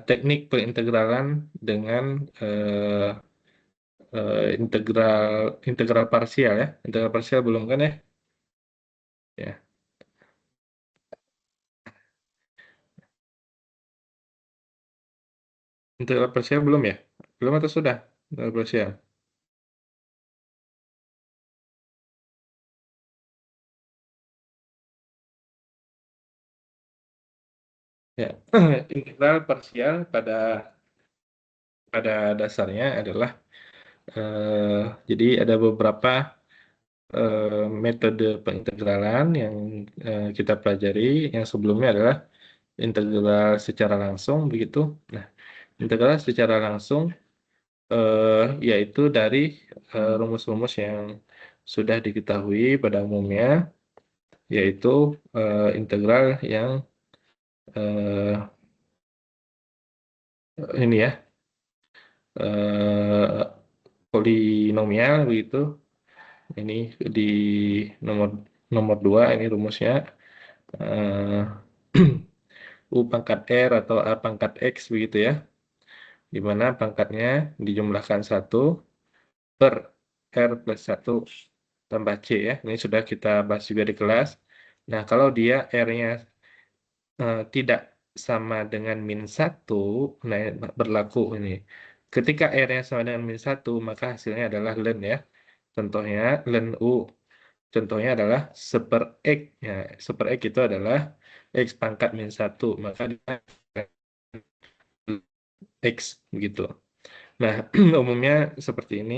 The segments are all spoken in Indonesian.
teknik pengintegralan dengan integral parsial ya. Integral parsial belum kan ya? Ya. Integral parsial belum ya? Belum atau sudah? Integral parsial. Ya. Integral parsial pada dasarnya adalah jadi ada beberapa metode pengintegralan yang kita pelajari. Yang sebelumnya adalah integral secara langsung begitu. Nah, integral secara langsung yaitu dari rumus-rumus yang sudah diketahui pada umumnya, yaitu integral yang eh, ini ya eh, polinomial begitu. Ini di nomor nomor 2 ini rumusnya eh, U pangkat R atau A pangkat X begitu ya, di mana pangkatnya dijumlahkan 1 per R plus 1 tambah C ya. Ini sudah kita bahas juga di kelas. Nah, kalau dia R-nya tidak sama dengan min 1, nah berlaku ini. Ketika R-nya sama dengan min 1, maka hasilnya adalah ln ya. Contohnya ln U. Contohnya adalah seper X. Ya, seper X itu adalah X pangkat min 1. Maka dia X begitu. Nah, umumnya seperti ini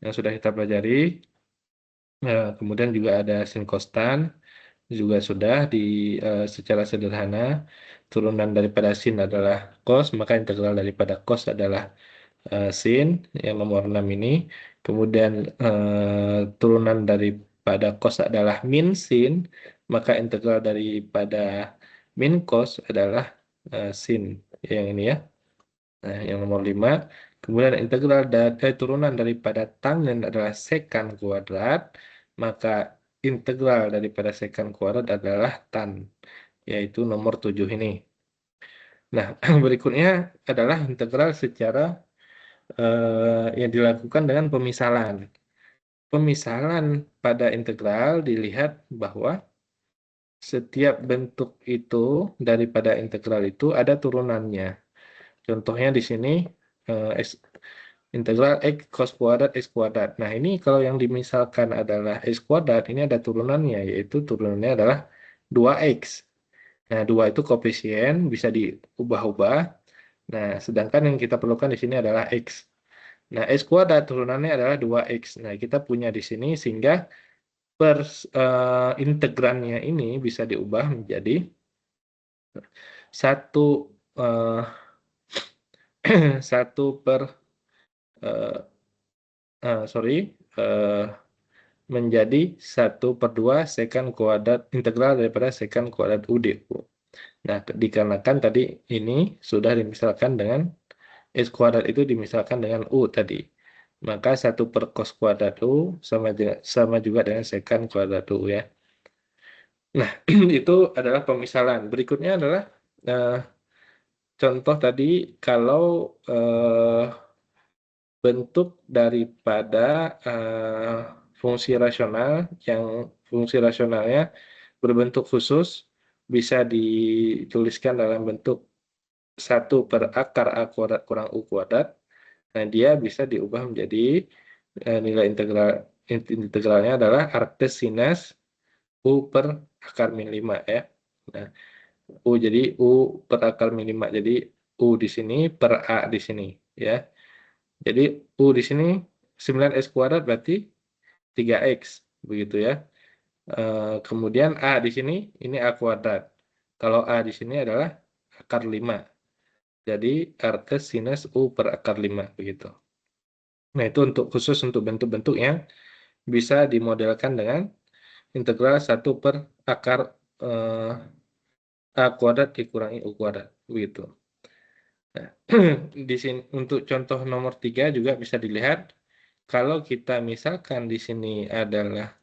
yang sudah kita pelajari. Kemudian juga ada sin kostan, juga sudah secara sederhana turunan daripada sin adalah cos, maka integral daripada cos adalah sin yang nomor 6 ini. Kemudian turunan daripada cos adalah min sin, maka integral daripada min cos adalah sin yang ini ya. Nah, yang nomor 5. Kemudian integral dari turunan daripada tangen adalah sekan kuadrat, maka integral daripada sekan kuadrat adalah tan, yaitu nomor 7 ini. Nah, berikutnya adalah integral secara yang dilakukan dengan pemisalan. Pemisalan pada integral dilihat bahwa setiap bentuk itu daripada integral itu ada turunannya. Contohnya di sini integral X cos kuadrat X kuadrat. Nah, ini kalau yang dimisalkan adalah X kuadrat, ini ada turunannya, yaitu turunannya adalah 2X. Nah, 2 itu koefisien, bisa diubah-ubah. Nah, sedangkan yang kita perlukan di sini adalah X. Nah, X kuadrat turunannya adalah 2X. Nah, kita punya di sini sehingga per integrannya ini bisa diubah menjadi satu eh, satu per eh, sorry eh, menjadi 1/2 sekant kuadrat integral daripada sekant kuadrat U dU. Nah, dikarenakan tadi ini sudah dimisalkan dengan S kuadrat itu dimisalkan dengan U tadi. Maka 1 per cos kuadrat U sama juga dengan sekant kuadrat U ya. Nah, itu adalah pemisalan. Berikutnya adalah eh, contoh tadi kalau bentuk daripada fungsi rasional yang fungsi rasionalnya berbentuk khusus bisa dituliskan dalam bentuk 1 per akar A kuadrat kurang U kuadrat. Nah, dia bisa diubah menjadi nilai integralnya adalah arctus sinus U per akar min 5 ya. Nah, U jadi U per akar min 5. Jadi U di sini per A di sini ya. Jadi U di sini 9x kuadrat berarti 3x begitu ya. Kemudian A di sini ini A kuadrat. Kalau A di sini adalah akar 5. Jadi arctus sinus U per akar 5 begitu. Nah, itu khusus untuk bentuk-bentuk yang bisa dimodelkan dengan integral 1 per akar A kuadrat dikurangi U kuadrat begitu. Nah, di sini untuk contoh nomor 3 juga bisa dilihat kalau kita misalkan di sini adalah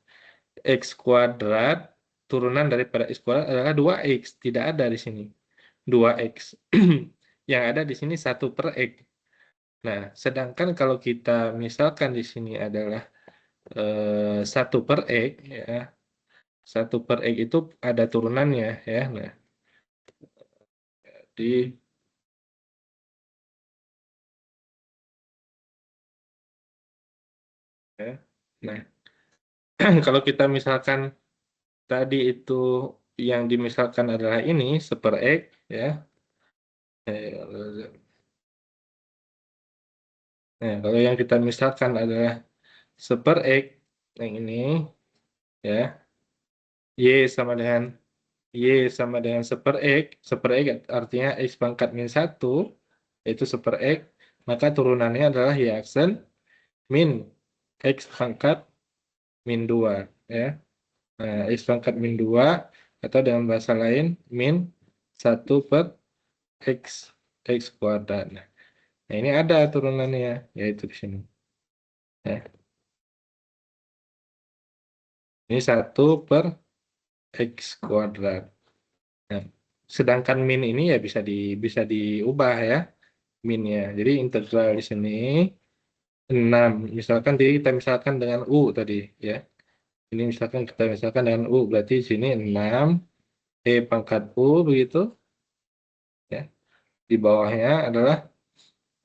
X kuadrat, turunan daripada X kuadrat adalah 2X. Tidak ada di sini 2X. Yang ada di sini 1/X. Nah, sedangkan kalau kita misalkan di sini adalah 1/X, ya, 1/X itu ada turunannya, ya. Nah, di ya. Nah, kalau kita misalkan tadi itu yang dimisalkan adalah ini 1/X, ya. Nah, kalau yang kita misalkan adalah 1/X, yang ini, ya, Y sama dengan Y sama dengan 1/X, 1/X artinya X pangkat min 1, yaitu 1/X, maka turunannya adalah Y aksen min X pangkat min 2, ya. Nah, X pangkat min 2, atau dengan bahasa lain, min 1/X, X kuadrat. Nah, ini ada turunannya, yaitu di sini. Ya. Ini 1/X kuadrat. Nah, sedangkan min ini ya bisa diubah, ya, minnya. Jadi integral di sini 6. Misalkan kita misalkan dengan U tadi, ya. Ini misalkan kita misalkan dengan U, berarti di sini 6 pangkat U begitu, ya. Di bawahnya adalah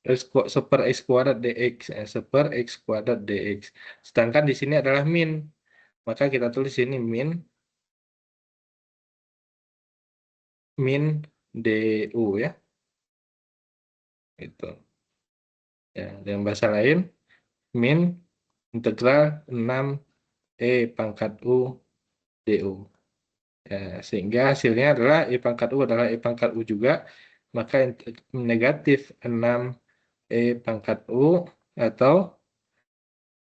1/X kuadrat dx, 1/X kuadrat dx. Sedangkan di sini adalah min, maka kita tulis ini min du, ya. Itu. Ya, dengan bahasa lain, min integral 6 pangkat U du. Ya, sehingga hasilnya adalah pangkat U adalah pangkat U juga, maka negatif 6 pangkat U atau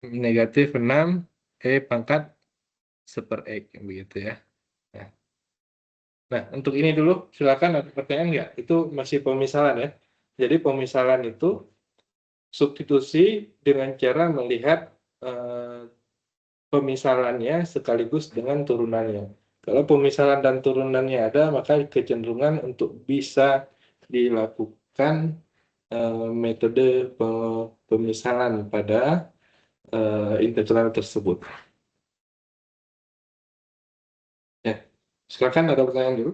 negatif 6 pangkat 1/X, begitu, ya. Nah, untuk ini dulu silakan, ada pertanyaan nggak? Itu masih pemisalan, ya. Jadi pemisalan itu substitusi dengan cara melihat pemisalannya sekaligus dengan turunannya. Kalau pemisalan dan turunannya ada, maka kecenderungan untuk bisa dilakukan metode pemisalan pada integral tersebut. Ya, silakan, ada pertanyaan dulu.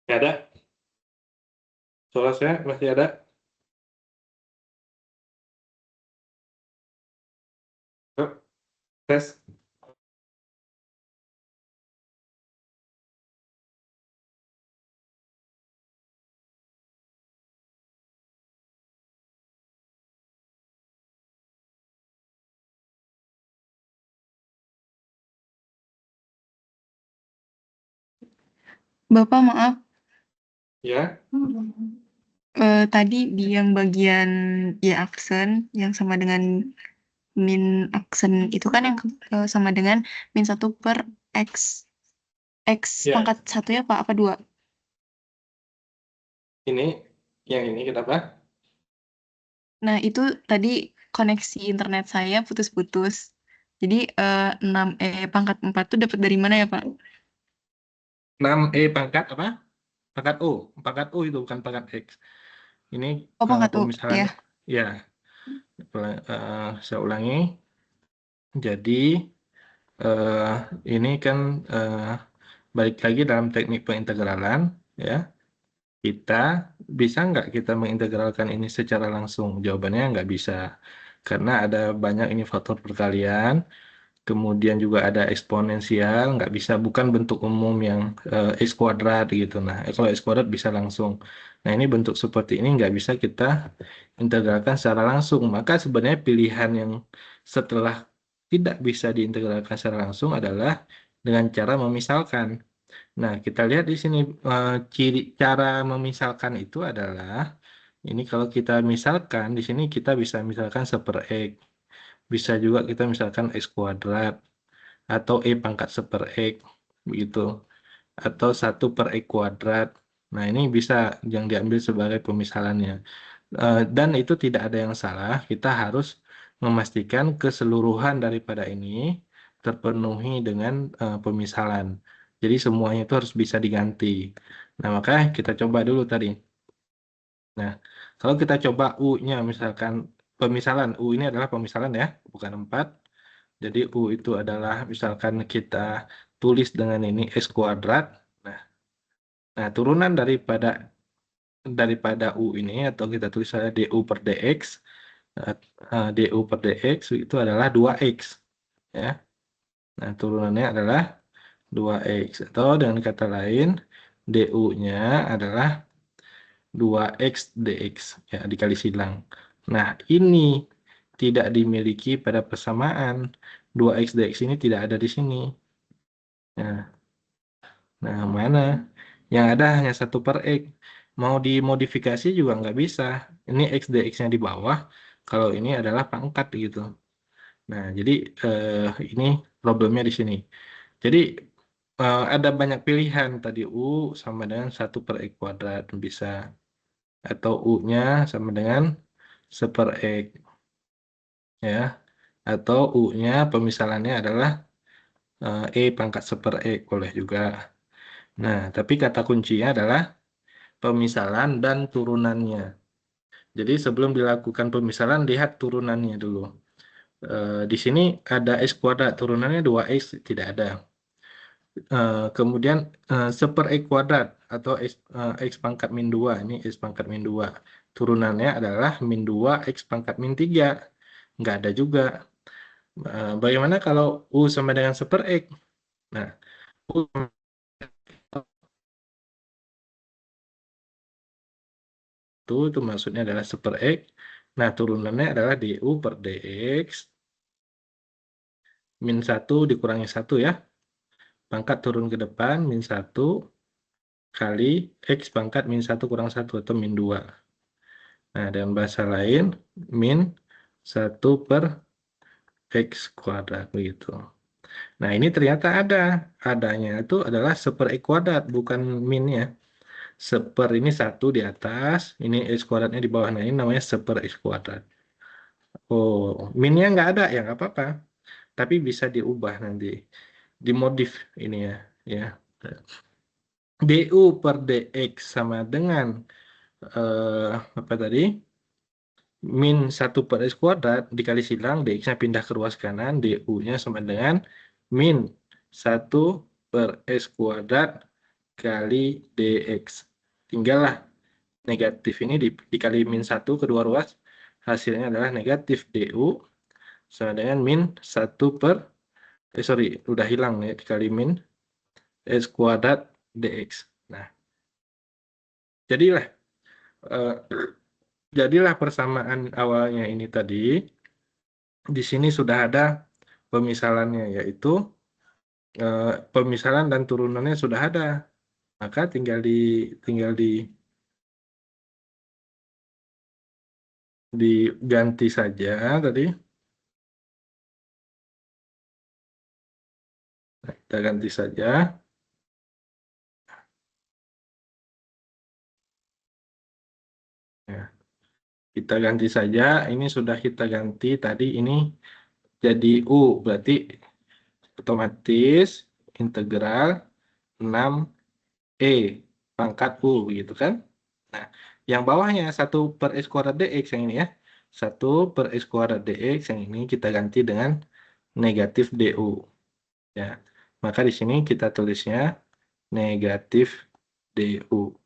Ya, ada. Soal saya masih ada. Yuk, tes. Bapak maaf, Ya, tadi di yang bagian Y aksen yang sama dengan min aksen itu kan yang sama dengan min 1/X. X ya. pangkat 1 ya Pak, apa 2? Ini, yang ini kenapa? Nah itu tadi koneksi internet saya putus-putus. Jadi 6E pangkat 4 tuh dapat dari mana ya Pak? 6 pangkat apa? Pangkat U. Pangkat U itu bukan pangkat X. Ini Oh pangkat U, ya. pemisalannya. Ya, saya ulangi. Jadi eh, ini kan balik lagi dalam teknik pengintegralan, ya. Kita bisa nggak kita mengintegralkan ini secara langsung? Jawabannya nggak bisa, karena ada banyak ini faktor perkalian. Kemudian juga ada eksponensial, nggak bisa, bukan bentuk umum yang X kuadrat gitu. Nah, kalau X kuadrat bisa langsung. Nah, ini bentuk seperti ini nggak bisa kita integralkan secara langsung. Maka sebenarnya pilihan yang setelah tidak bisa diintegralkan secara langsung adalah dengan cara memisalkan. Nah, kita lihat di sini ciri cara memisalkan itu adalah ini, kalau kita misalkan di sini kita bisa misalkan 1/X. Bisa juga kita misalkan X kuadrat atau pangkat 1/X begitu, atau 1/X kuadrat. Nah, ini bisa yang diambil sebagai pemisalannya. Dan itu tidak ada yang salah, kita harus memastikan keseluruhan daripada ini terpenuhi dengan pemisalan. Jadi semuanya itu harus bisa diganti. Nah, makanya kita coba dulu tadi. Nah, kalau kita coba U-nya misalkan pemisalan, U ini adalah pemisalan ya, bukan 4. Jadi U itu adalah misalkan kita tulis dengan ini X kuadrat. Nah, turunan daripada U ini atau kita tulis saja DU per DX, DU per DX itu adalah 2X ya. Nah, turunannya adalah 2X atau dengan kata lain DU-nya adalah 2X dx ya dikali silang. Nah, ini tidak dimiliki pada persamaan. 2X dx ini tidak ada di sini. Nah, mana? Yang ada hanya 1 per X. Mau dimodifikasi juga nggak bisa. Ini X dx-nya di bawah. Kalau ini adalah pangkat gitu. Nah, jadi ini problemnya di sini. Jadi ada banyak pilihan. Tadi U sama dengan 1 per X kuadrat bisa. Atau U-nya sama dengan 1 per X. Ya. Atau U-nya pemisalannya adalah E pangkat 1 per X. Boleh juga. Nah, tapi kata kuncinya adalah pemisalan dan turunannya. Jadi sebelum dilakukan pemisalan, lihat turunannya dulu. Di sini ada X kuadrat, turunannya 2X, tidak ada. Kemudian 1 per X kuadrat atau X pangkat min 2, ini X pangkat min 2. Turunannya adalah min 2 X pangkat min 3. Nggak ada juga. Bagaimana kalau U sama dengan 1 per X? Nah, U itu maksudnya adalah 1 per X. Nah, turunannya adalah DU per DX min 1 dikurangi 1 ya. Pangkat turun ke depan min 1 kali X pangkat min 1 kurang 1 atau min 2. Nah, dengan bahasa lain, min 1 per X kuadrat begitu. Nah, ini ternyata ada. Adanya itu adalah 1 per X kuadrat, bukan minnya. 1 per ini 1 di atas, ini X kuadratnya di bawah. Nah, ini namanya 1 per X kuadrat. Oh, minnya nggak ada, ya nggak apa-apa. Tapi bisa diubah nanti. Dimodif ini ya. Ya. DU per DX sama dengan apa tadi? Min 1 per X kuadrat dikali silang, DX-nya pindah ke ruas kanan, DU-nya sama dengan min 1 per X kuadrat kali DX. Tinggallah negatif ini dikali min 1 kedua ruas, hasilnya adalah negatif DU sama dengan min 1 per, sorry, udah hilang ya, dikali min X kuadrat DX. Nah, jadilah eh, jadilah persamaan awalnya ini tadi. Di sini sudah ada pemisalannya, yaitu pemisalan dan turunannya sudah ada. Maka tinggal diganti saja tadi. Nah, kita ganti saja. Ya, kita ganti saja. Ini sudah kita ganti tadi, ini jadi U, berarti otomatis integral 6E pangkat U gitu kan. Nah, yang bawahnya 1 per X kuadrat DX yang ini ya. 1 per X kuadrat DX yang ini kita ganti dengan negatif DU. Ya, maka di sini kita tulisnya negatif DU.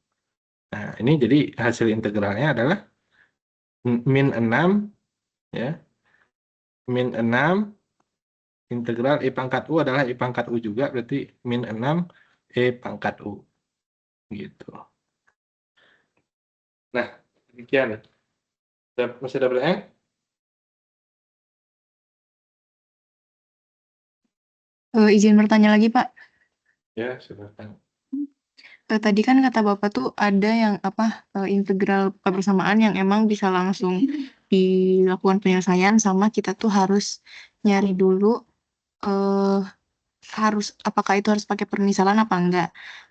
Nah, ini jadi hasil integralnya adalah min 6 ya. Min 6 integral E pangkat U adalah E pangkat U juga, berarti min 6 E pangkat U. Gitu. Nah, demikian. Masih ada pertanyaan? Izin bertanya lagi, Pak. Ya, silakan. Tadi kan kata Bapak tuh ada yang integral persamaan yang emang bisa langsung dilakukan penyelesaian, sama kita tuh harus nyari dulu eh apakah itu harus pakai permisalan apa enggak.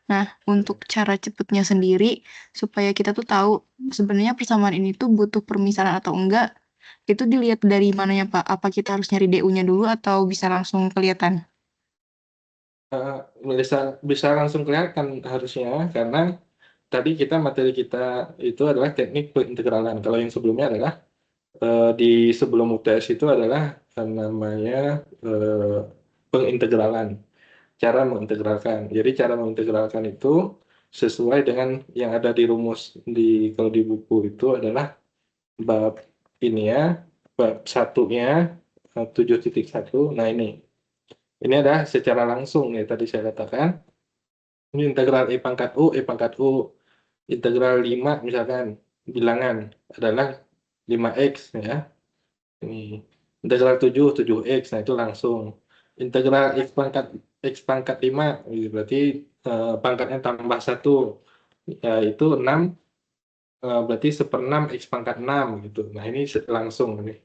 Nah, untuk cara cepetnya sendiri, supaya kita tuh tahu sebenarnya persamaan ini tuh butuh permisalan atau enggak, itu dilihat dari mananya, Pak? Apa kita harus nyari DU-nya dulu atau bisa langsung kelihatan? Eh, bisa langsung kelihatan harusnya, karena tadi materi kita itu adalah teknik pengintegralan. Kalau yang sebelumnya adalah di sebelum UTS itu adalah namanya eh, pengintegralan, cara mengintegralkan. Jadi cara mengintegralkan itu sesuai dengan yang ada di rumus kalau di buku itu adalah bab ini ya, bab satunya 7.1. Nah ini adalah secara langsung ya, tadi saya katakan. Ini integral E pangkat U, integral 5 misalkan, bilangan adalah 5x ya. Ini integral 7x, nah itu langsung. Integral x pangkat 5, berarti pangkatnya tambah 1, ya itu 6, berarti 1/6 x pangkat 6 gitu. Nah ini langsung ini.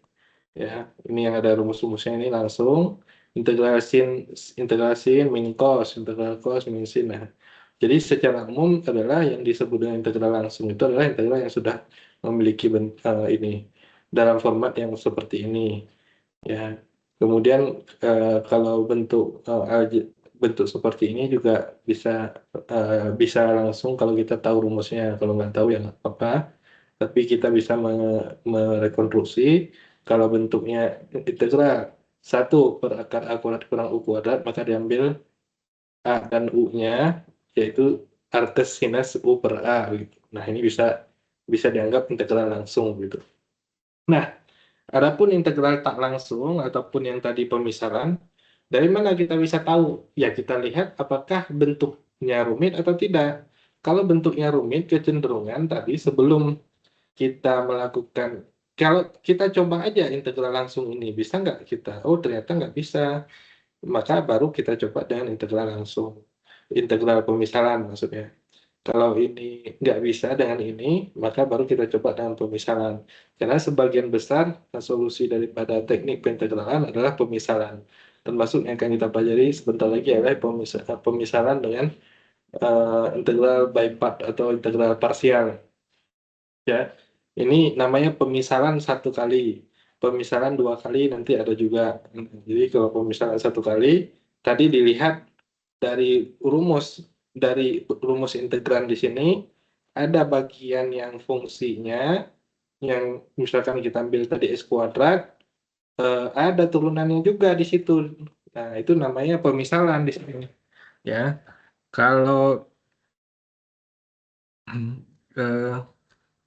Ya, ini yang ada rumus-rumusnya ini langsung. Integral sin min cos, integral cos min sin. Nah, jadi secara umum adalah yang disebut dengan integral langsung itu adalah integral yang sudah memiliki ini dalam format yang seperti ini. Ya, kemudian kalau bentuk seperti ini juga bisa bisa langsung kalau kita tahu rumusnya. Kalau nggak tahu ya nggak apa-apa. Tapi kita bisa merekonstruksi kalau bentuknya integral 1/akar A kuadrat kurang U kuadrat, maka diambil A dan U-nya, yaitu artes sinus U per A gitu. Nah ini bisa bisa dianggap integral langsung gitu. Nah, adapun integral tak langsung ataupun yang tadi pemisahan, dari mana kita bisa tahu? Ya kita lihat apakah bentuknya rumit atau tidak. Kalau bentuknya rumit, kecenderungan tadi sebelum kita melakukan, kalau kita coba aja integral langsung ini, bisa nggak kita? Oh ternyata nggak bisa. Maka baru kita coba dengan integral langsung. Integral pemisahan maksudnya. Kalau ini nggak bisa dengan ini, maka baru kita coba dengan pemisahan. Karena sebagian besar solusi daripada teknik pengintegralan adalah pemisahan. Termasuk yang akan kita pelajari sebentar lagi adalah pemisahan dengan integral by part atau integral parsial. Ya, ini namanya pemisahan satu kali, pemisahan dua kali nanti ada juga. Jadi kalau pemisahan satu kali, tadi dilihat dari rumus dari rumus integran di sini ada bagian yang fungsinya, yang misalkan kita ambil tadi x kuadrat, ada turunannya juga di situ. Nah itu namanya pemisahan di sini. Ya, kalau eh,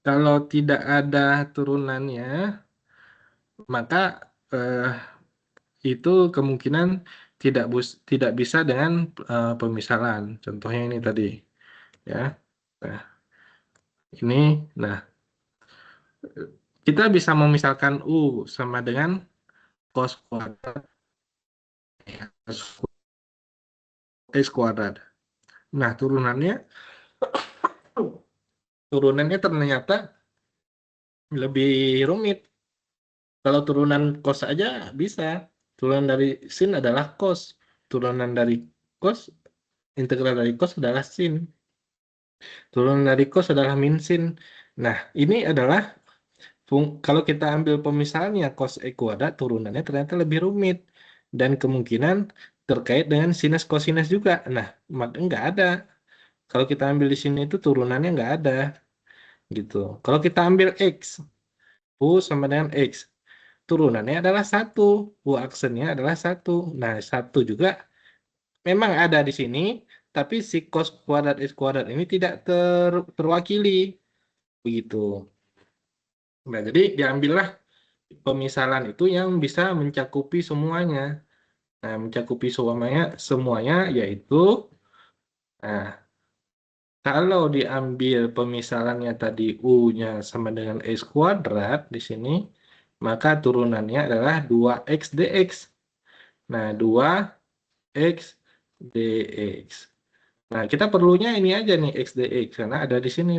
kalau tidak ada turunannya, maka itu kemungkinan tidak bisa dengan pemisahan. Contohnya ini tadi, ya. Nah, nah kita bisa memisalkan U sama dengan cos kuadrat x kuadrat. Nah, turunannya ternyata lebih rumit. Kalau turunan cos aja bisa. Turunan dari sin adalah cos. Turunan dari cos, integral dari cos adalah sin. Turunan dari cos adalah min sin. Nah, ini adalah kalau kita ambil pemisalnya cos e kuadrat, turunannya ternyata lebih rumit. Dan kemungkinan terkait dengan sinus cosinus juga. Nah, nggak ada. Kalau kita ambil di sini itu turunannya nggak ada. Gitu. Kalau kita ambil X, U sama dengan X. Turunannya adalah 1. U aksennya adalah 1. Nah, 1 juga memang ada di sini, tapi si cos kuadrat X kuadrat ini tidak terwakili. Begitu. Nah, jadi diambillah pemisahan itu yang bisa mencakupi semuanya. Nah, mencakupi semuanya yaitu, nah, kalau diambil pemisahannya tadi U-nya sama dengan X kuadrat di sini, maka turunannya adalah 2X dx. Nah, 2X dx. Nah, kita perlunya ini aja nih, X dx, karena ada di sini,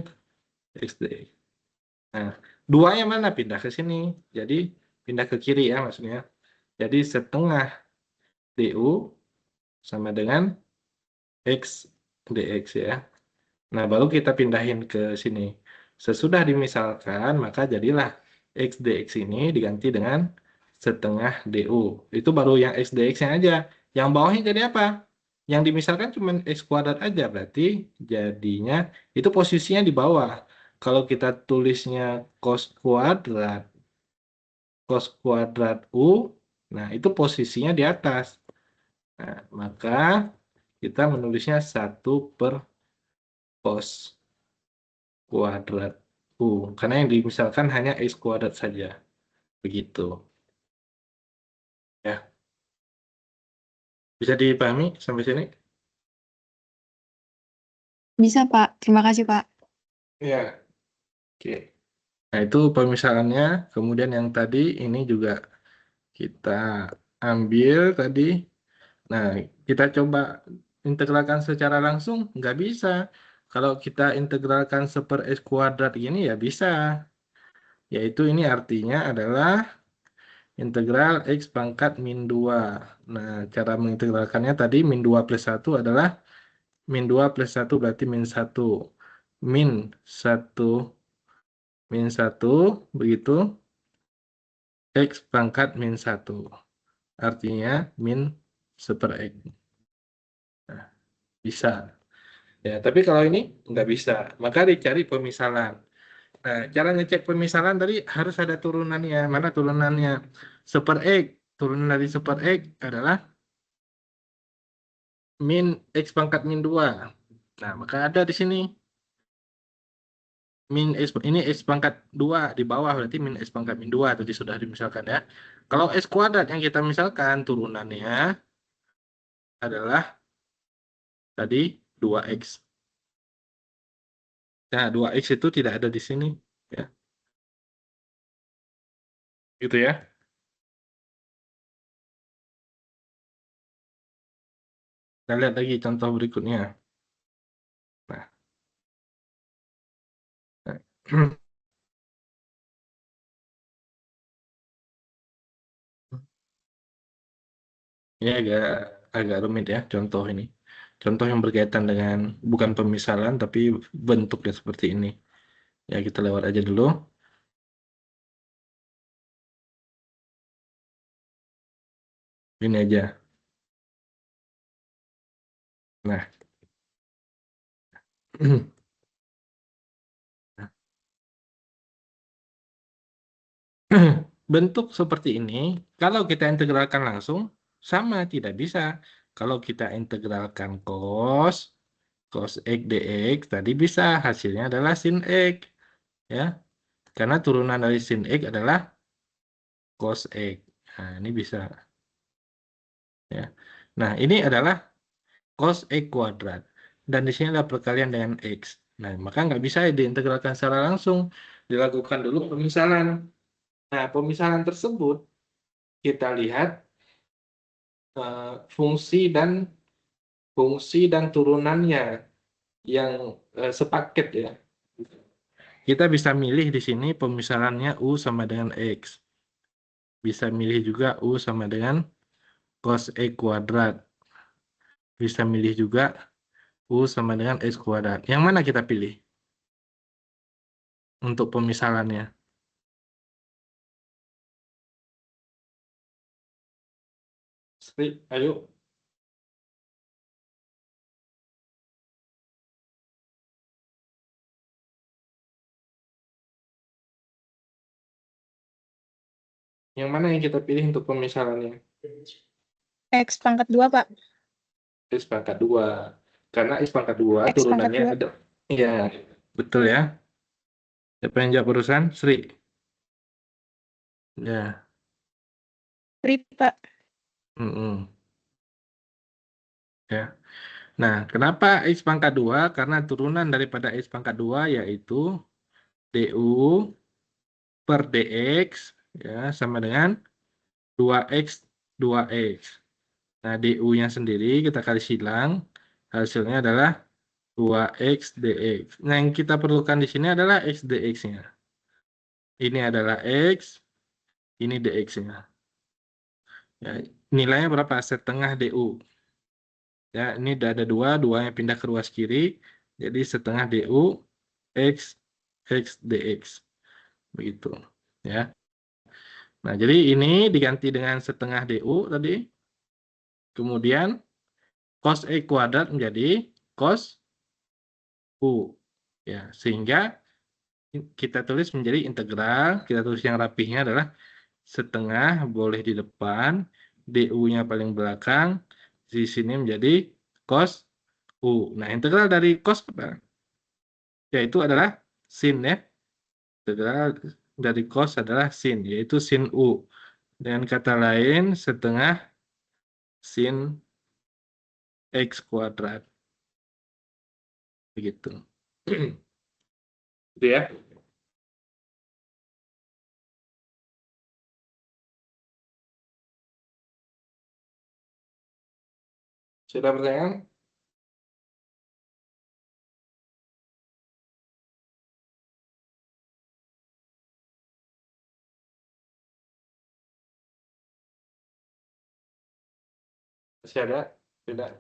X dx. Nah, 2-nya mana? Pindah ke sini. Jadi, pindah ke kiri ya maksudnya. Jadi, setengah du sama dengan X dx ya. Nah, baru kita pindahin ke sini. Sesudah dimisalkan, maka jadilah X dx ini diganti dengan setengah du. Itu baru yang X dx-nya aja. Yang bawahnya jadi apa? Yang dimisalkan cuma X kuadrat aja, berarti jadinya itu posisinya di bawah. Kalau kita tulisnya cos kuadrat U, nah itu posisinya di atas. Nah, maka kita menulisnya 1 per cos kuadrat U. Karena yang dimisalkan hanya X kuadrat saja. Begitu. Ya, bisa dipahami sampai sini? Bisa, Pak. Terima kasih, Pak. Ya, oke. Nah, itu pemisalannya. Kemudian yang tadi ini juga kita ambil tadi. Nah, kita coba integralkan secara langsung, nggak bisa. Kalau kita integralkan per S kuadrat gini ya bisa. Yaitu ini artinya adalah integral X pangkat min 2. Nah, cara mengintegralkannya tadi min 2 plus 1 adalah min 2 plus 1 berarti min 1. Min 1 min 1 begitu X pangkat min 1. Artinya min 1 X. Nah, bisa. Ya, tapi kalau ini nggak bisa, maka dicari pemisalan. Nah, cara ngecek pemisalan tadi harus ada turunannya. Mana turunannya? 1 X. Turunan dari 1 X adalah min X pangkat min 2. Nah, maka ada di sini. Min X, ini X pangkat 2 di bawah, berarti min X pangkat min 2 tadi sudah dimisalkan ya. Kalau X kuadrat yang kita misalkan turunannya adalah tadi 2X. Nah, 2X itu tidak ada di sini. Ya, gitu ya. Kita lihat lagi contoh berikutnya. Nah, nah. Ini agak rumit ya contoh ini. Contoh yang berkaitan dengan bukan pemisalan tapi bentuknya seperti ini. Ya kita lewat aja dulu. Ini aja. Nah, bentuk seperti ini kalau kita integralkan langsung sama tidak bisa. Kalau kita integralkan cos X dx tadi bisa hasilnya adalah sin X ya. Karena turunan dari sin X adalah cos X. Nah, ini bisa ya. Nah, ini adalah cos X kuadrat. Dan di sini ada perkalian dengan X. Nah, maka nggak bisa diintegralkan secara langsung. Dilakukan dulu pemisalan. Nah, pemisalan tersebut kita lihat fungsi dan turunannya yang sepaket ya. Kita bisa milih di sini pemisalannya U sama dengan X. Bisa milih juga U sama dengan cos X kuadrat. Bisa milih juga U sama dengan X kuadrat. Yang mana kita pilih untuk pemisalannya? Sri, ayo. Yang mana yang kita pilih untuk pemisalannya? X pangkat 2, Pak. X pangkat 2. Karena X pangkat 2 X pangkat turunannya 2. ada. Iya, betul ya. Siapa yang jawab barusan? Sri. Ya. Rip, Pak. Mm-mm. Ya. Nah, kenapa X pangkat 2? Karena turunan daripada X pangkat 2 yaitu DU per DX ya, sama dengan 2X 2X. Nah, DU-nya sendiri kita kali silang, hasilnya adalah 2X dx. Nah, yang kita perlukan di sini adalah X dx-nya. Ini adalah X, ini dx-nya. Ya, nilainya berapa? Setengah DU. Ya, ini ada dua yang pindah ke ruas kiri, jadi setengah du x dx, begitu. Ya. Nah, jadi ini diganti dengan setengah du tadi, kemudian cos e kuadrat menjadi cos u. Ya, sehingga kita tulis menjadi integral, kita tulis yang rapihnya adalah setengah boleh di depan, du-nya paling belakang, di sini menjadi cos u. Nah, integral dari cos apa? Yaitu adalah sin ya. Integral dari cos adalah sin, yaitu sin u. Dengan kata lain, setengah sin x kuadrat. Begitu. Gitu ya. Sudah pertanyaan? Masih ada? Tidak?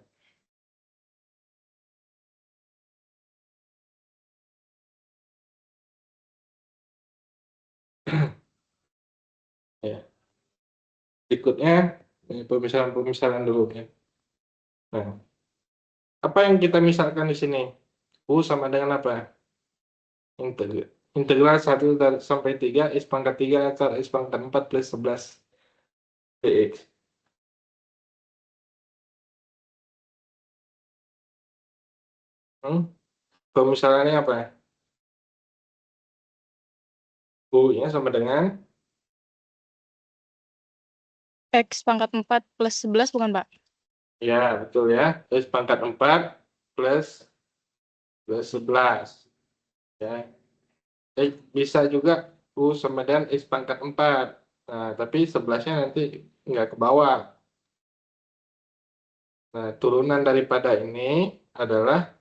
Ya. Berikutnya, pemisahan-pemisahan dulu ya. Nah, apa yang kita misalkan di sini? U sama dengan apa? Integral. Integral 1 sampai 3, X pangkat 3 akar X pangkat 4 plus 11 dx. Pemisahannya apa? U-nya sama dengan X pangkat 4 plus 11 bukan, Pak? ya, betul ya. X pangkat 4 plus 11 ya. Bisa juga U sama dengan X pangkat 4. Nah, tapi 11-nya nanti nggak ke bawah. Nah, turunan daripada ini adalah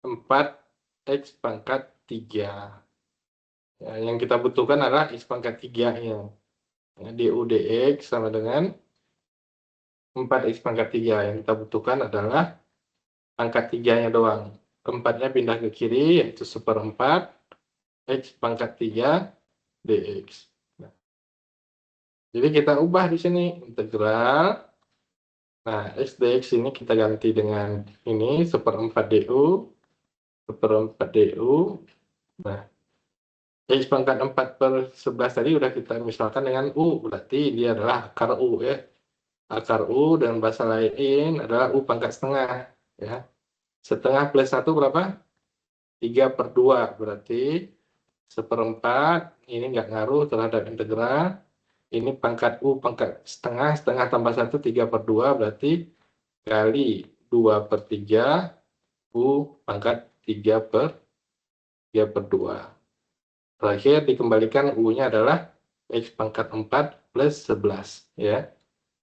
4X pangkat 3. Ya, yang kita butuhkan adalah X pangkat 3-nya. Ya, du dx sama dengan 4X pangkat 3. Yang kita butuhkan adalah pangkat 3-nya doang. 4-nya pindah ke kiri, yaitu seperempat X pangkat 3 dx. Nah, jadi kita ubah di sini integral. Nah, X dx ini kita ganti dengan ini, seperempat du. Nah, X pangkat 4 per 11 tadi udah kita misalkan dengan U. Berarti dia adalah akar U ya. Akar U dan bahasa lain adalah U pangkat setengah. Ya. Setengah plus 1 berapa? 3/2. Berarti seperempat. Ini nggak ngaruh terhadap integral. Ini pangkat U pangkat setengah. Setengah tambah 1, 3/2. Berarti kali 2/3 U pangkat 3/2. Terakhir dikembalikan U-nya adalah X pangkat 4 plus 11. Ya.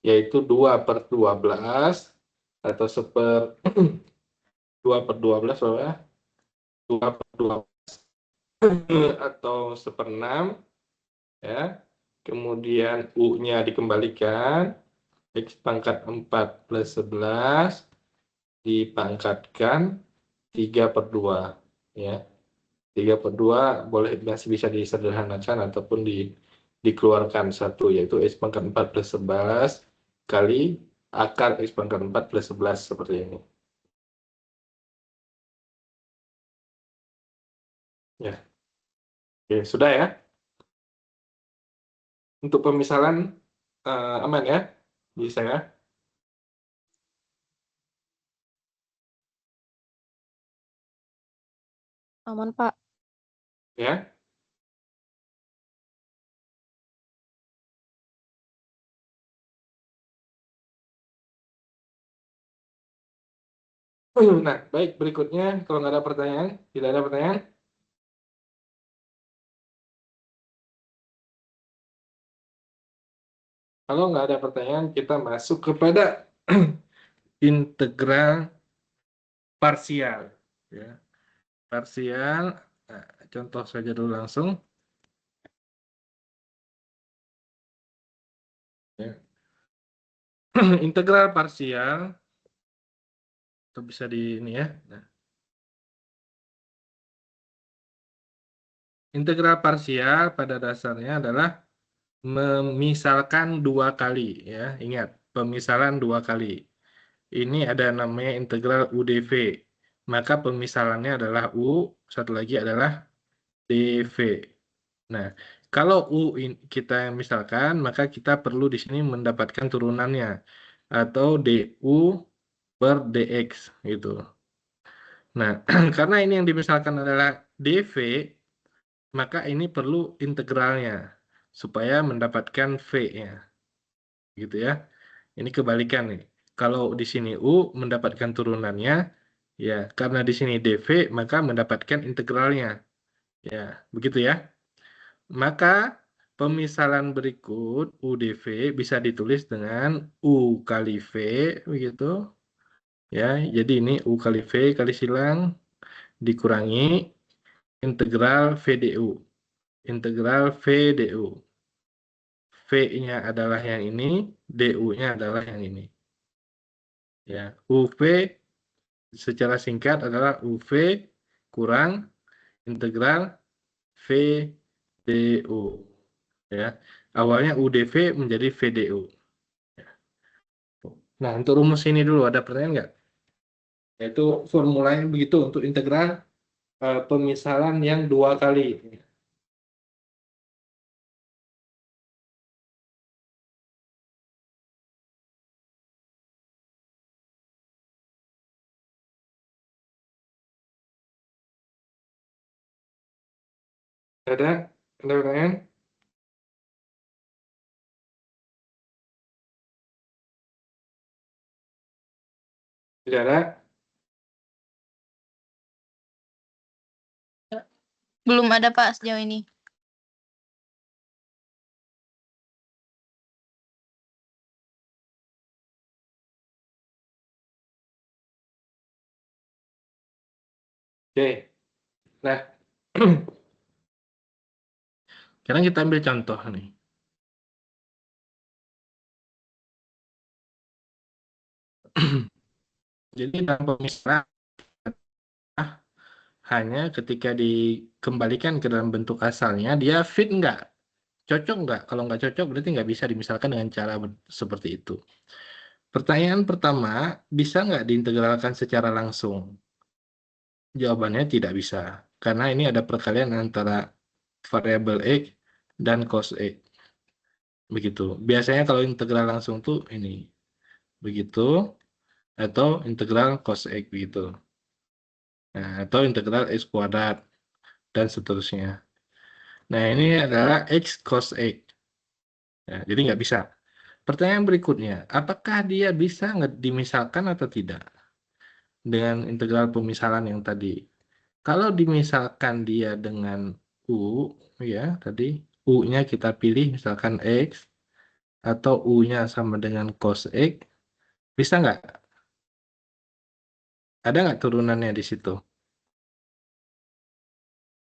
Yaitu 2/12 atau 2/12 berapa? 2/12 atau 1/6 ya. Kemudian U-nya dikembalikan X pangkat 4 plus 11 dipangkatkan 3/2 ya. 3/2 boleh masih bisa disederhanakan ataupun dikeluarkan satu, yaitu X pangkat 4 plus 11 kali akar X pangkat 4 plus 11 seperti ini. Ya. Oke, sudah ya. Untuk pemisalan aman ya, bisa ya. Aman, Pak. Ya. Nah, baik, berikutnya kalau nggak ada pertanyaan, tidak ada pertanyaan. Kalau nggak ada pertanyaan, kita masuk kepada integral parsial. Ya. Parsial, nah, contoh saja dulu langsung. Ya. Integral parsial Atau bisa di ini ya. Nah, integral parsial pada dasarnya adalah memisalkan dua kali ya. Ingat, pemisalan dua kali. Ini ada namanya integral UdV. Maka pemisalannya adalah U, satu lagi adalah dV. Nah, kalau kita misalkan, maka kita perlu di sini mendapatkan turunannya atau du per dx gitu. Nah, karena ini yang dimisalkan adalah dv, maka ini perlu integralnya supaya mendapatkan v-nya. Gitu ya. Ini kebalikan nih. Kalau di sini u mendapatkan turunannya, ya karena di sini dv, maka mendapatkan integralnya. Ya, begitu ya. Maka pemisalan berikut UdV bisa ditulis dengan U kali V begitu ya. Jadi ini U kali V kali silang dikurangi integral VDU. Integral VDU. V-nya adalah yang ini, DU-nya adalah yang ini. Ya, UV secara singkat adalah UV kurang integral VDU. Ya. Awalnya UdV menjadi VDU. Nah, untuk rumus ini dulu ada pertanyaan nggak? Yaitu formulanya begitu untuk integral pemisalan yang dua kali. Ada pertanyaan? Tidak ada? Belum ada Pak sejauh ini. Oke. Nah, sekarang kita ambil contoh nih. Jadi dalam pemisalan hanya ketika dikembalikan ke dalam bentuk asalnya, dia fit nggak? Cocok nggak? Kalau nggak cocok berarti nggak bisa dimisalkan dengan cara seperti itu. Pertanyaan pertama, bisa nggak diintegralkan secara langsung? Jawabannya tidak bisa, karena ini ada perkalian antara variabel X dan cos X. Begitu. Biasanya kalau integral langsung tuh ini. Begitu. Atau integral cos X begitu. Nah, atau integral X kuadrat dan seterusnya. Nah, ini adalah X cos X. Nah, jadi nggak bisa. Pertanyaan berikutnya, apakah dia bisa dimisalkan atau tidak dengan integral pemisalan yang tadi? Kalau dimisalkan dia dengan U, ya tadi U-nya kita pilih misalkan X, atau U-nya sama dengan cos X, bisa nggak? Ada nggak turunannya di situ?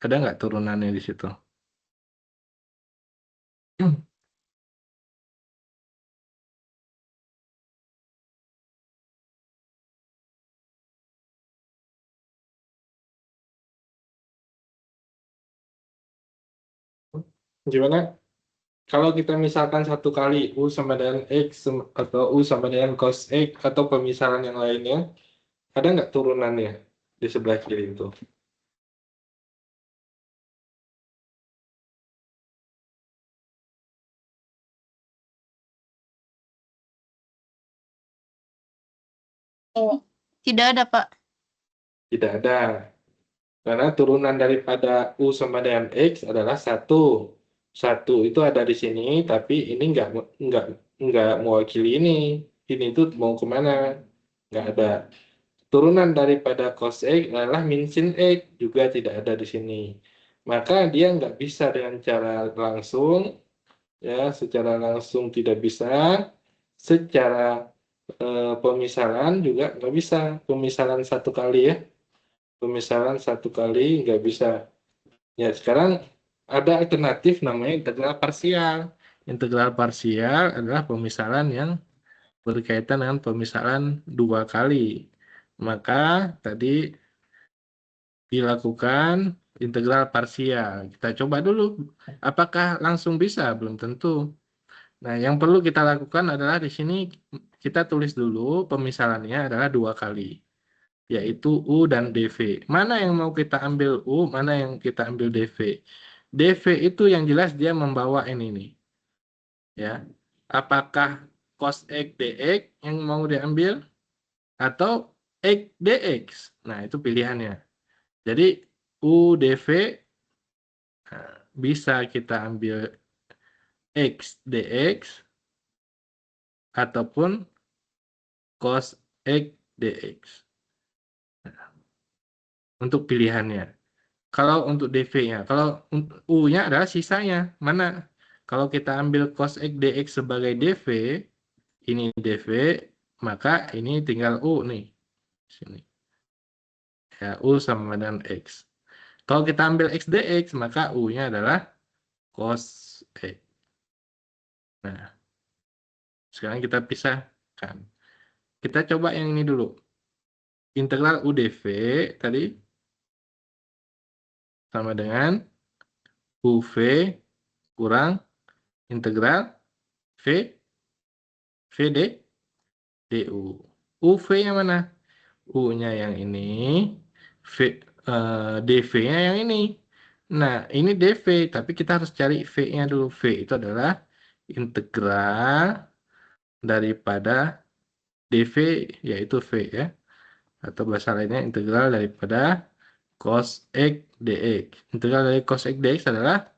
Ada nggak turunannya di situ? Gimana? Kalau kita misalkan satu kali U sama dengan X atau U sama dengan cos X atau pemisalan yang lainnya, ada nggak turunannya di sebelah kiri itu? Oh, tidak ada Pak. Tidak ada. Karena turunan daripada U sama dengan X adalah satu. Satu itu ada di sini, tapi ini nggak mewakili ini. Ini tuh mau kemana? Nggak ada. Turunan daripada cos X adalah min sin X, juga tidak ada di sini. Maka dia nggak bisa dengan cara langsung, ya secara langsung tidak bisa, secara pemisalan juga nggak bisa. Pemisalan satu kali ya. Pemisalan satu kali nggak bisa. Ya, sekarang ada alternatif namanya integral parsial. Integral parsial adalah pemisalan yang berkaitan dengan pemisalan dua kali. Maka tadi dilakukan integral parsial. Kita coba dulu, apakah langsung bisa? Belum tentu. Nah, yang perlu kita lakukan adalah di sini kita tulis dulu pemisalannya adalah 2 kali, yaitu U dan dV. Mana yang mau kita ambil U, mana yang kita ambil dV. dV itu yang jelas dia membawa ini nih. Ya. Apakah cos X dx yang mau diambil atau X dx? Nah, itu pilihannya. Jadi U dV bisa kita ambil X dx ataupun cos X dx. Untuk pilihannya. Kalau untuk dv-nya, kalau U-nya adalah sisanya. Mana? Kalau kita ambil cos X dx sebagai dv, ini dv, maka ini tinggal U nih. Sini. Ya, U sama dengan X. Kalau kita ambil X dx, maka U-nya adalah cos X. Nah, sekarang kita pisahkan. Kita coba yang ini dulu. Integral U dv tadi sama dengan UV kurang integral V VD DU. UV-nya mana? U-nya yang ini, DV-nya yang ini. Nah, ini DV, tapi kita harus cari V-nya dulu. V itu adalah integral daripada DV, yaitu V ya. Atau bahasa lainnya integral daripada cos X dx. Integral dari cos X dx adalah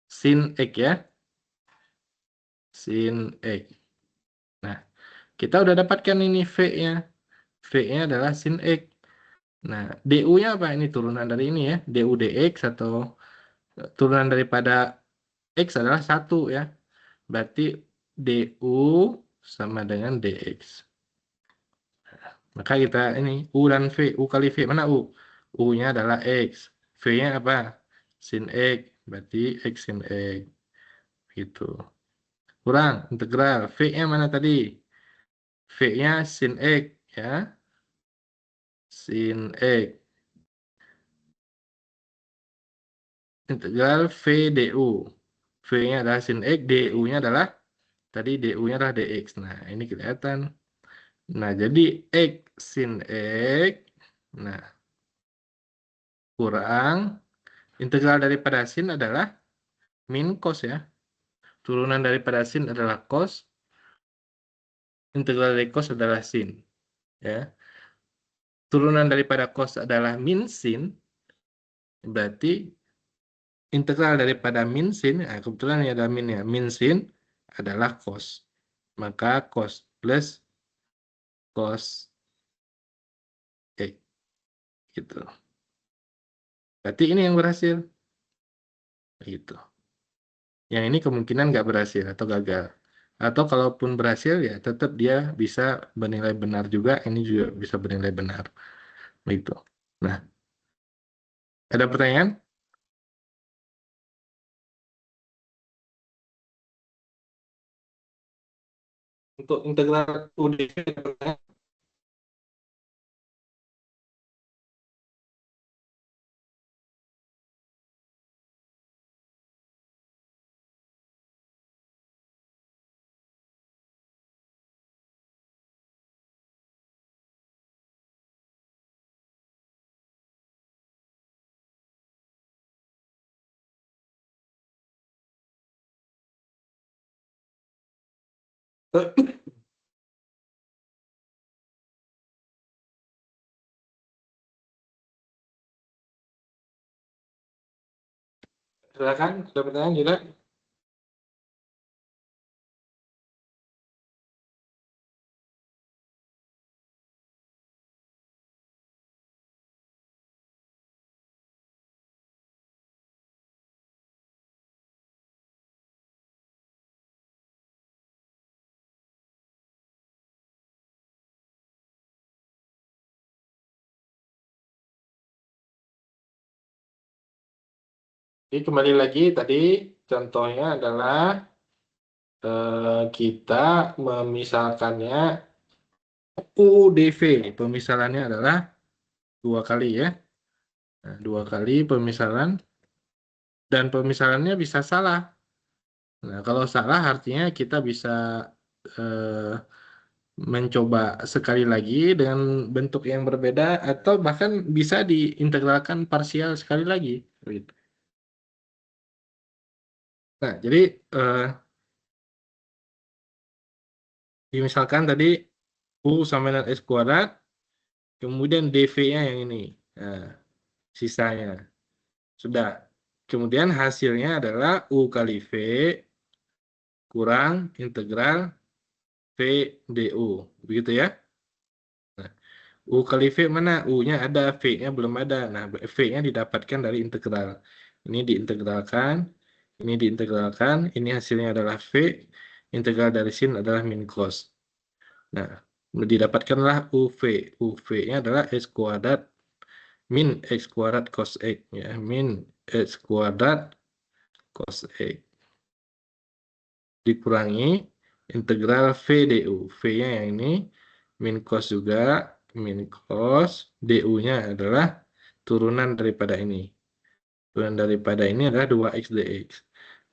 sin X ya. Sin X. Nah, kita udah dapatkan ini V-nya. V-nya adalah sin X. Nah, DU-nya apa? Ini turunan dari ini ya. DU dx atau turunan daripada X adalah 1 ya. Berarti DU sama dengan dx. Maka kita ini U dan V. U kali V. Mana U? U-nya adalah X. V-nya apa? Sin X. Berarti X sin X. Gitu. Kurang integral. V-nya mana tadi? V-nya sin X ya. Sin X. Integral V du. V-nya adalah sin X, du-nya adalah tadi du-nya adalah dx. Nah, ini kelihatan. Nah, jadi X sin X. Nah, kurang integral daripada sin adalah min cos ya. Turunan daripada sin adalah cos. Integral dari cos adalah sin. Ya. Turunan daripada cos adalah min sin. Berarti integral daripada min sin, nah kebetulan ini ada min ya. Min sin adalah cos. Maka cos plus cos X. Gitu. Berarti ini yang berhasil. Gitu. Yang ini kemungkinan nggak berhasil atau gagal. Atau kalaupun berhasil ya tetap dia bisa bernilai benar juga. Ini juga bisa bernilai benar. Gitu. Nah, ada pertanyaan? Untuk integral UDV ada pertanyaan? Silakan, ada pertanyaan juga? Jadi kembali lagi tadi contohnya adalah kita memisalkannya UDV pemisalannya adalah 2 kali ya. Nah, 2 kali pemisalan dan pemisalannya bisa salah. Nah, kalau salah artinya kita bisa eh, mencoba sekali lagi dengan bentuk yang berbeda atau bahkan bisa diintegralkan parsial sekali lagi. Gitu. Nah, jadi misalkan tadi U sama dengan S kuadrat, kemudian DV-nya yang ini. Nah, sisanya. Sudah. Kemudian hasilnya adalah U kali V kurang integral V DU. Begitu ya. Nah, U kali V mana? U-nya ada, V-nya belum ada. Nah, V-nya didapatkan dari integral. Ini diintegralkan, ini diintegralkan, ini hasilnya adalah V, integral dari sin adalah min cos. Nah, didapatkanlah UV. UV-nya adalah X kuadrat min X kuadrat cos X. Ya, min X kuadrat cos X. Dikurangi integral V DU. V-nya yang ini, min cos juga, min cos, DU-nya adalah turunan daripada ini. Turunan daripada ini adalah 2x dx.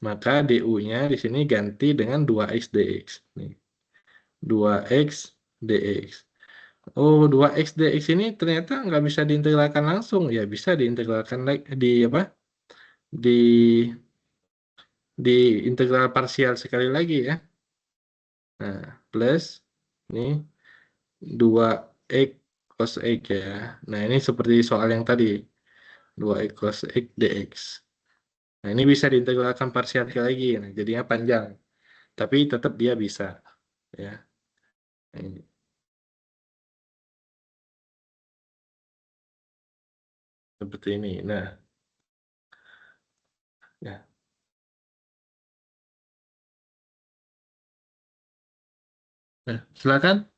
Maka DU-nya di sini ganti dengan 2x dx. Nih. 2x dx. Oh, 2x dx ini ternyata nggak bisa diintegralkan langsung. Ya, bisa diintegralkan di apa? Di di integral parsial sekali lagi ya. Nah, plus ini 2x cos x ya. Nah, ini seperti soal yang tadi. 2x cos x dx. Nah, ini bisa diintegralkan parsial sekali lagi. Nah, jadinya panjang. Tapi tetap dia bisa. Ya. Ini, seperti ini. Nah, ya. Nah, silakan.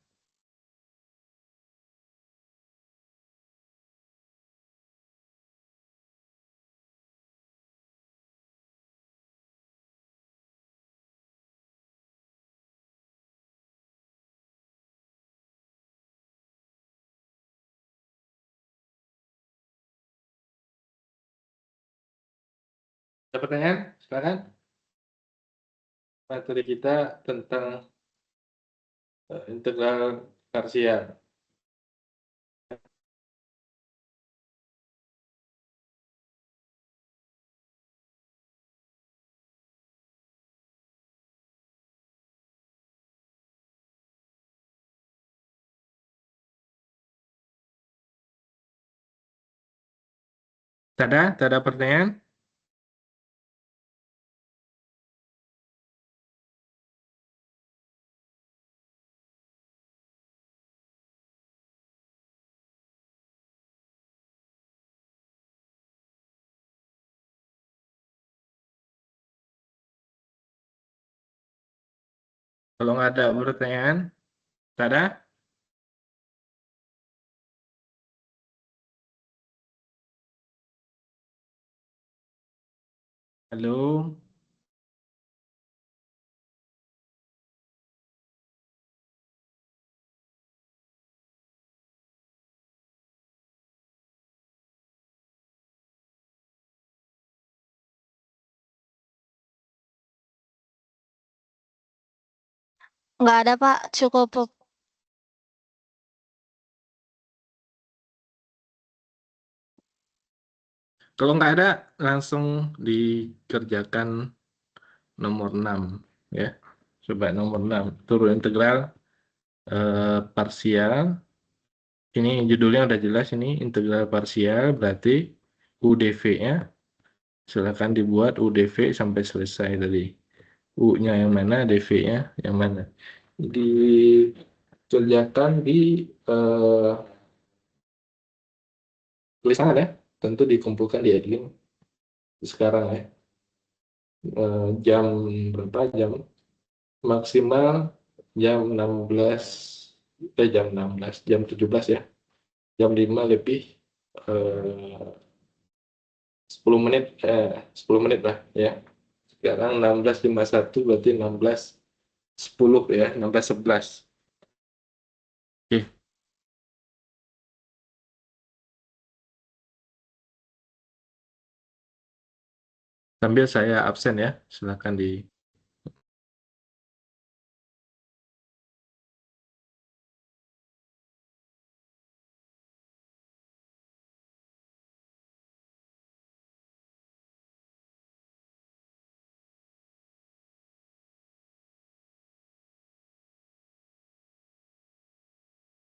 Ada pertanyaan? Silakan. Materi kita tentang integral parsial. Tak ada pertanyaan? Kalau nggak ada pertanyaan, tak ada? Halo? Nggak ada, Pak. Cukup. Kalau nggak ada, langsung dikerjakan nomor 6. Ya. Coba nomor 6. Turun integral parsial. Ini judulnya udah jelas ini, integral parsial, berarti UDV-nya. Silakan dibuat UDV sampai selesai tadi. U-nya yang mana, DV-nya yang mana. Dikerjakan di tulisan ya, tentu dikumpulkan di Edlink sekarang ya. Jam berapa? Jam maksimal jam 16, jam 17 ya. Jam 5 lebih 10 menit 10 menit lah ya. Sekarang 16.51 berarti 16.10 ya, 16.11. Oke, Sambil saya absen ya, silakan di